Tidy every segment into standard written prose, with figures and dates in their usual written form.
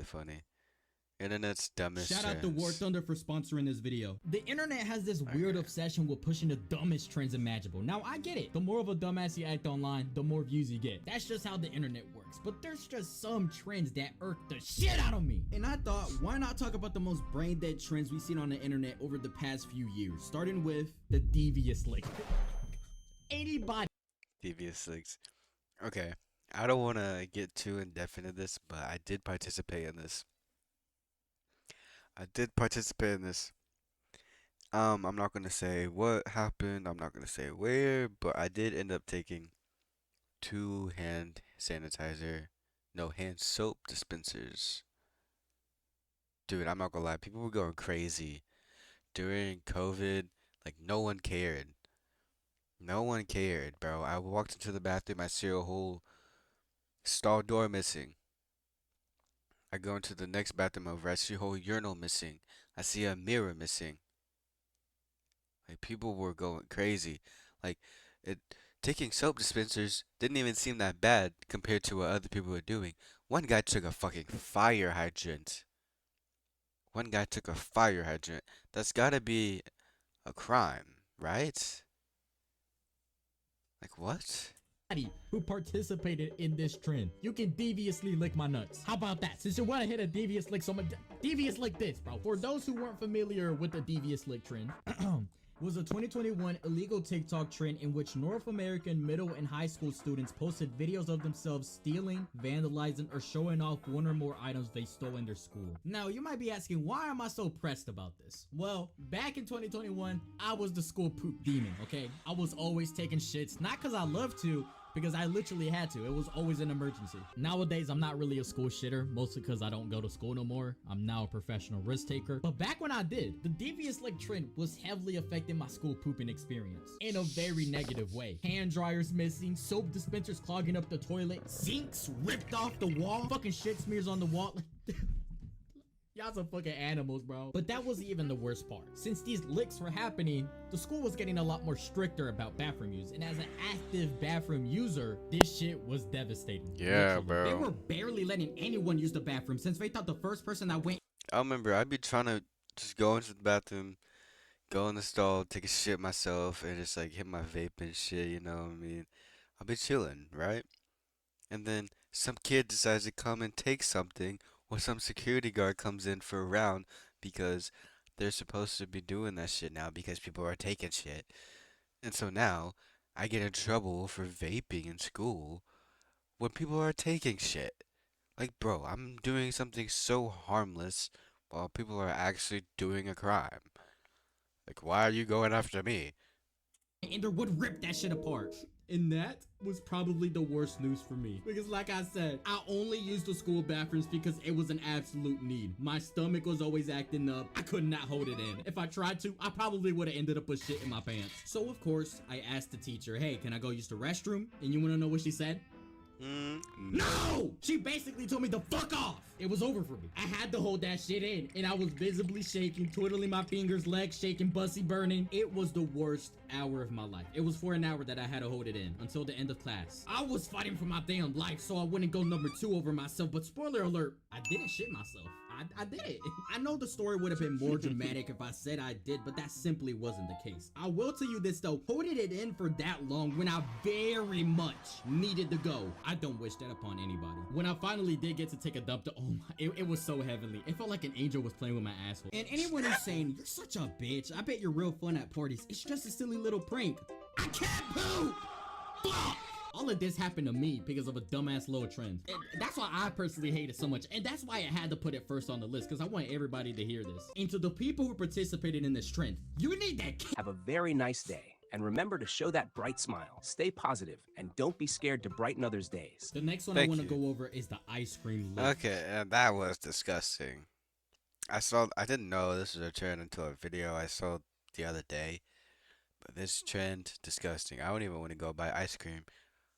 really funny. Internet's dumbest Shout out to War trends. Thunder for sponsoring this video. The internet has this weird Okay. obsession with pushing the dumbest trends imaginable. Now, I get it. The more of a dumbass you act online, the more views you get. That's just how the internet works. But there's just some trends that irk the shit out of me. And I thought, why not talk about the most brain dead trends we've seen on the internet over the past few years? Starting with the devious lick. Anybody Devious leaks. Okay. I don't want to get too in depth into this, but I did participate in this. I did participate in this. I'm not gonna say what happened. I'm not gonna say where, but I did end up taking two hand sanitizer, no hand soap dispensers. Dude, I'm not gonna lie, people were going crazy during COVID. Like no one cared. No one cared, bro. I walked into the bathroom, I see a whole stall door missing. I go into the next bathroom over, I see a whole urinal missing. I see a mirror missing. Like people were going crazy. Like it taking soap dispensers didn't even seem that bad compared to what other people were doing. One guy took a fucking fire hydrant. One guy took a fire hydrant. That's gotta be a crime, right? Like what? who participated in this trend, you can deviously lick my nuts. How about that? Since you want to hit a devious lick, someone devious lick this, bro. For those who weren't familiar with the devious lick trend, was a 2021 illegal TikTok trend in which North American middle and high school students posted videos of themselves stealing, vandalizing, or showing off one or more items they stole in their school. Now, you might be asking, why am I so pressed about this? Well, back in 2021, I was the school poop demon, okay? I was always taking shits, not because I love to, because I literally had to. It was always an emergency. Nowadays, I'm not really a school shitter, mostly because I don't go to school no more. I'm now a professional risk taker. But back when I did, the devious lick trend was heavily affecting my school pooping experience in a very negative way. Hand dryers missing, soap dispensers clogging up the toilet, sinks ripped off the wall, fucking shit smears on the wall. Y'all some fucking animals, bro. But that wasn't even the worst part. Since these licks were happening, the school was getting a lot more stricter about bathroom use. And as an active bathroom user, this shit was devastating. Yeah, Literally. bro. They were barely letting anyone use the bathroom since they thought the first person that went I remember I'd be trying to just go into the bathroom, go in the stall, take a shit myself, and just like hit my vape and shit, you know what I mean? I'll be chilling, right? And then some kid decides to come and take something, or some security guard comes in for a round because they're supposed to be doing that shit now because people are taking shit. And so now I get in trouble for vaping in school when people are taking shit. Like, bro, I'm doing something so harmless while people are actually doing a crime. Like, why are you going after me? Ender would rip that shit apart. And that was probably the worst news for me. Because like I said, I only used the school bathrooms because it was an absolute need. My stomach was always acting up. I could not hold it in. If I tried to, I probably would have ended up with shit in my pants. So of course, I asked the teacher, hey, can I go use the restroom? And you wanna know what she said? No. No! She basically told me to fuck off. It was over for me. I had to hold that shit in, and I was visibly shaking, twiddling my fingers, legs shaking, bussy burning. It was the worst hour of my life. It was for an hour that I had to hold it in until the end of class. I was fighting for my damn life, so I wouldn't go number 2 over myself. But spoiler alert, I didn't shit myself. I did it. I know the story would have been more dramatic if I said I did, but that simply wasn't the case. I will tell you this though, holding it in for that long when I very much needed to go, I don't wish that upon anybody. When I finally did get to take a dump, oh my, it was so heavenly. It felt like an angel was playing with my asshole. And anyone who's saying, you're such a bitch, I bet you're real fun at parties, it's just a silly little prank. I can't poop! Fuck! All of this happened to me because of a dumbass little trend. And that's why I personally hate it so much. And that's why I had to put it first on the list, because I want everybody to hear this. And to the people who participated in this trend, you need that. Have a very nice day. And remember to show that bright smile. Stay positive and don't be scared to brighten others' days. The next one Thank I want to you. go over is the ice cream lick. Okay, and that was disgusting. I didn't know this was a trend until a video I saw the other day. But this trend, disgusting. I don't even want to go buy ice cream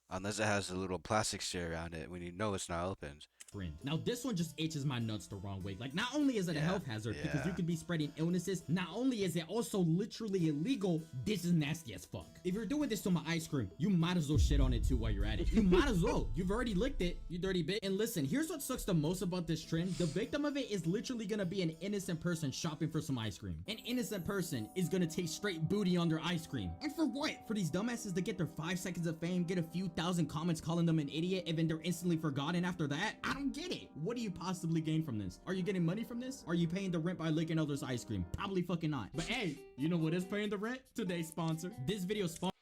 unless it has a little plastic shit around it when you know it's not opened. trend. Now this one just itches my nuts the wrong way. Like, not only is it a health hazard because you yeah. could be spreading illnesses, not only is it also literally illegal, this is nasty as fuck. If you're doing this to my ice cream, you might as well shit on it too while you're at it. You might as well. You've already licked it, you dirty bitch. And listen, here's what sucks the most about this trend. The victim of it is literally gonna be an innocent person shopping for some ice cream. An innocent person is gonna take straight booty on their ice cream. And for what? For these dumbasses to get their 5 seconds of fame, get a few thousand comments calling them an idiot, and then they're instantly forgotten after that? I don't get it. What do you possibly gain from this? Are you getting money from this? Are you paying the rent by licking others' ice cream? Probably fucking not. But hey, you know what is paying the rent? Today's sponsor. This video sponsored.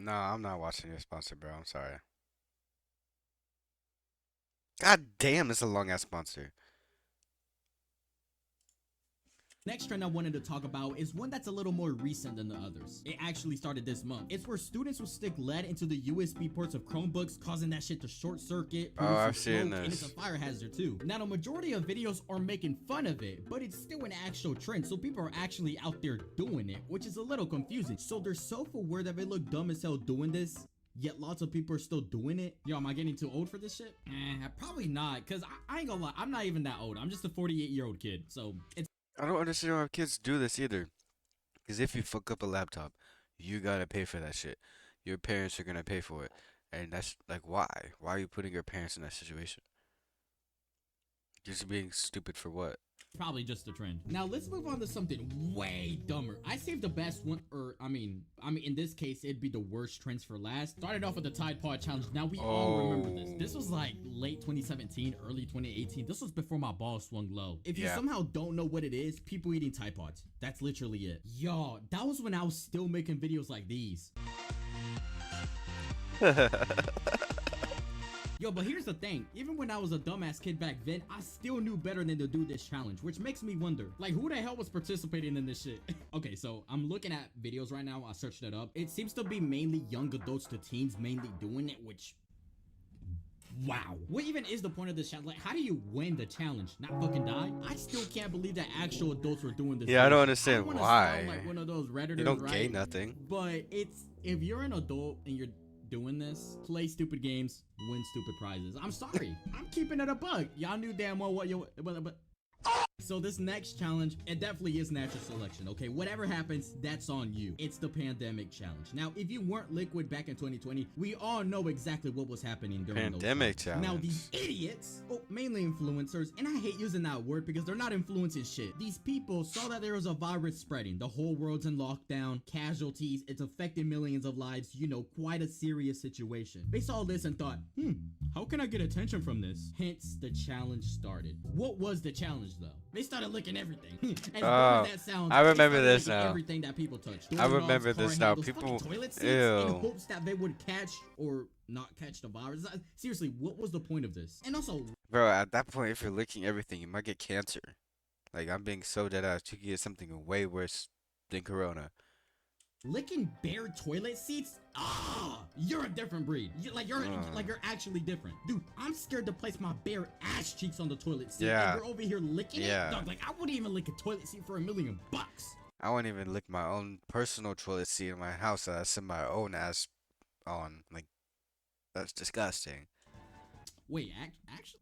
No, I'm not watching your sponsor, bro. I'm sorry. God damn, it's a long ass sponsor. Next trend I wanted to talk about is one that's a little more recent than the others. It actually started this month. It's where students will stick lead into the USB ports of Chromebooks, causing that shit to short circuit. Oh, I've seen smoke, and it's a this. fire hazard too. Now, the majority of videos are making fun of it, but it's still an actual trend, so people are actually out there doing it, which is a little confusing. So they're self-aware that they look dumb as hell doing this, yet lots of people are still doing it. Yo, am I getting too old for this shit? Probably not, because I ain't gonna lie, I'm not even that old. I'm just a 48-year-old kid, so it's I don't understand why kids do this either. Because if you fuck up a laptop, you gotta pay for that shit. Your parents are gonna pay for it. And that's like, why? Why are you putting your parents in that situation? Just being stupid for what? probably just a trend. Now let's move on to something way dumber. I saved the best one, or I mean in this case it'd be the worst trends for last. Started off with the Tide Pod challenge. Now we all remember this. This was like late 2017, early 2018. This was before my balls swung low. If you somehow don't know what it is, people eating Tide Pods. That's literally it. Yo, that was when I was still making videos like these. Yo, but here's the thing. Even when I was a dumbass kid back then, I still knew better than to do this challenge, which makes me wonder, like, who the hell was participating in this shit? Okay, so I'm looking at videos right now. I searched it up. It seems to be mainly young adults to teens mainly doing it, which... wow. What even is the point of this challenge? Like, how do you win the challenge? Not fucking die? I still can't believe that actual adults were doing this. Yeah, I don't understand wanna why. sound like one of those Redditors, You don't right? gain nothing. But it's... if you're an adult and you're doing this, play stupid games, win stupid prizes. I'm sorry. I'm keeping it a bug. Y'all knew damn well what you... but so this next challenge, it definitely is natural selection, okay? Whatever happens, that's on you. It's the pandemic challenge. Now, if you weren't liquid back in 2020, we all know exactly what was happening during Pandemic those times. Now, challenge. these idiots, mainly influencers, and I hate using that word because they're not influencing shit. These people saw that there was a virus spreading. The whole world's in lockdown, casualties, it's affecting millions of lives, you know, quite a serious situation. They saw this and thought, how can I get attention from this? Hence, the challenge started. What was the challenge, though? They started licking everything. As dumb as that sounds, I they remember started this licking now. everything that people touched. I Doorknobs, remember car this now. handles, People- fucking toilet seats, ew. in hopes that they would catch or not catch the virus. Seriously, what was the point of this? And also, Bro, at that point, if you're licking everything, you might get cancer. Like, I'm being so dead ass. You could get something way worse than corona. licking bare toilet seats? You're a different breed. You're actually different. Dude, I'm scared to place my bare ass cheeks on the toilet seat. Yeah. And you're over here licking Yeah. it? Dog, like, I wouldn't even lick a toilet seat for $1 million. I wouldn't even lick my own personal toilet seat in my house that I sit my own ass on. Like, that's disgusting. Wait, actually,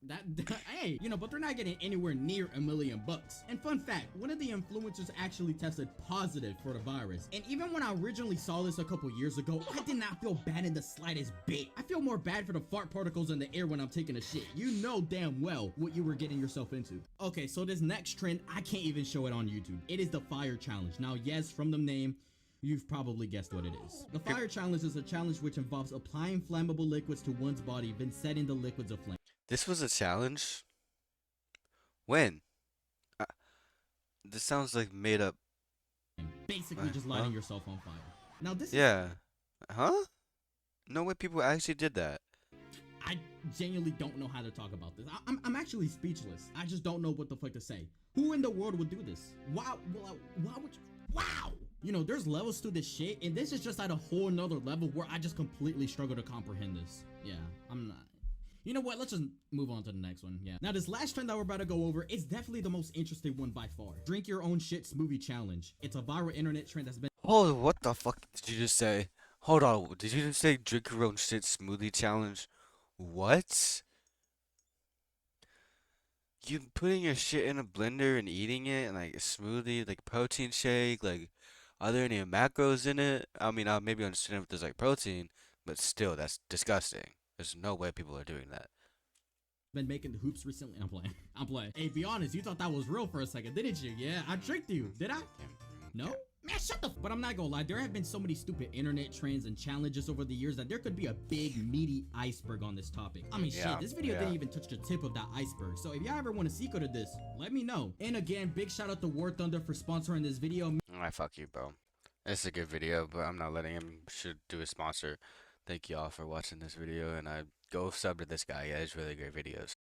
hey, you know, but they're not getting anywhere near $1 million. And fun fact, one of the influencers actually tested positive for the virus. And even when I originally saw this a couple years ago, I did not feel bad in the slightest bit. I feel more bad for the fart particles in the air when I'm taking a shit. You know damn well what you were getting yourself into. Okay, so this next trend, I can't even show it on YouTube. It is the fire challenge. Now, yes, from the name, you've probably guessed what it is. The fire challenge is a challenge which involves applying flammable liquids to one's body, then setting the liquids aflame. This was a challenge? When? This sounds like made up. Basically just lighting yourself on fire. Now this Yeah. Huh? No way people actually did that. I genuinely don't know how to talk about this. I'm actually speechless. I just don't know what the fuck to say. Who in the world would do this? Why would you? Wow! You know, there's levels to this shit, and this is just at a whole nother level where I just completely struggle to comprehend this. Yeah, I'm not. You know what? Let's just move on to the next one. Yeah. Now, this last trend that we're about to go over is definitely the most interesting one by far. Drink your own shit smoothie challenge. It's a viral internet trend that's been... Hold, what the fuck did you just say? Hold on, did you just say drink your own shit smoothie challenge? What? You putting your shit in a blender and eating it, and like a smoothie, like protein shake, like are there any macros in it? I mean, I'll maybe understand if there's like protein, but still, that's disgusting. There's no way people are doing that. Been making the hoops recently. I'm playing. I'm playing. Hey, be honest. You thought that was real for a second, didn't you? Yeah, I tricked you. Did I? No? Man, shut the but I'm not gonna lie, there have been so many stupid internet trends and challenges over the years that there could be a big meaty iceberg on this topic. I mean Yeah, shit, this video yeah. didn't even touch the tip of that iceberg. So if y'all ever want a secret of this, let me know. And again, big shout out to War Thunder for sponsoring this video. Alright, fuck you, bro. It's a good video, but I'm not letting him should do a sponsor. Thank y'all for watching this video, and I go sub to this guy. He has really great videos.